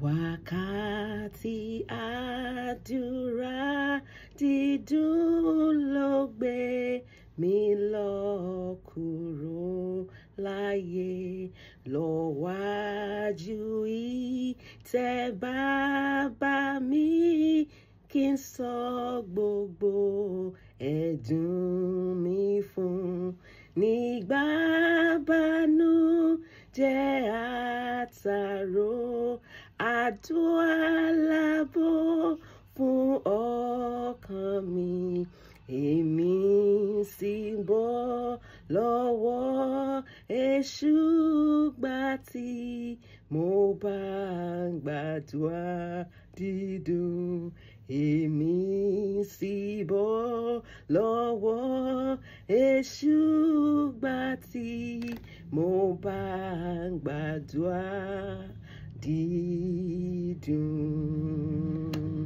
Wákàtí àdúrà dídùn ló gbé mi lọ kúrò láyé lọ́wájú ìtẹ́ bàbá mi kí n sọ gbogbo ẹ̀dùn mi fún nígbà bànújẹ́ àtàrò àdúrà lábò fún ọkàn mi èmi sì bọ́ lọ́wọ́ èṣù gbà tí mo bá ń gbàdúrà dídùn èmi sì bọ́ lọ́wọ́ èṣù gbà tí mo bá ń gbàdúrà dídùn.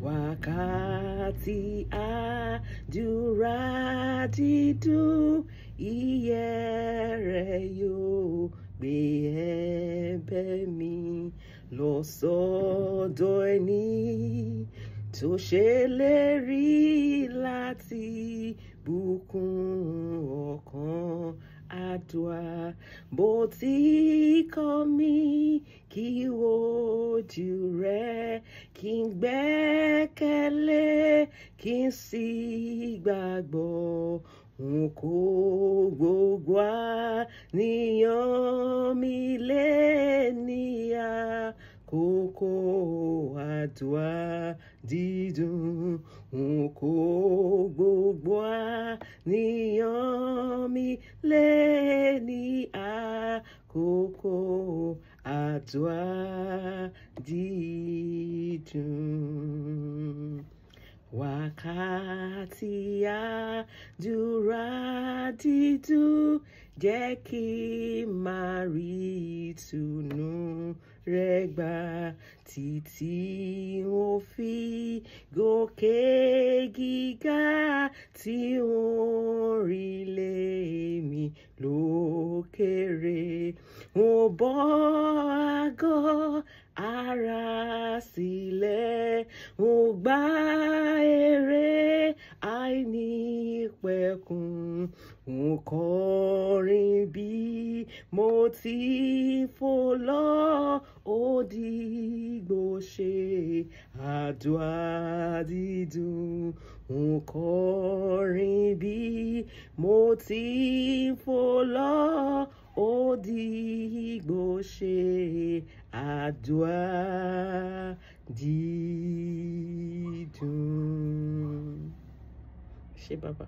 Wákàtí àdúrà dídùn ìyẹ́rẹ̀ yóò gbé ẹ̀bẹ̀ mi lọ sọ́dọ̀ ẹni tó ṣèlérí láti bùkún ọkàn àdúrà bó ti kọ́ mi kí wojú rẹ̀ kí n gbẹ́kẹ̀lé kí n sì gbàgbọ́ n kò gbogbo àníyàn mi lé ní àkókò àdúrà dídùn n kò gbogbo àníyàn mi lé ní àkókò àdúrà dídùn. Wákàtí àdúrà dídùn jẹ́ kí n máa rí ìtùnú rẹ̀ gbà títí ó fi gòkè gíga tí ó rí lé mi lókèrè. Mo bọ́ àgọ́ ara sílẹ̀, mo gba èrè àìnípẹ̀kun, mo kọrin bí mo ti fò lọ òdìgbò ṣe àdúrà dídùn, mo kọrin bí mo ti fò lọ òdìgbò ṣe àdúrà dídùn. Ṣé bàbá?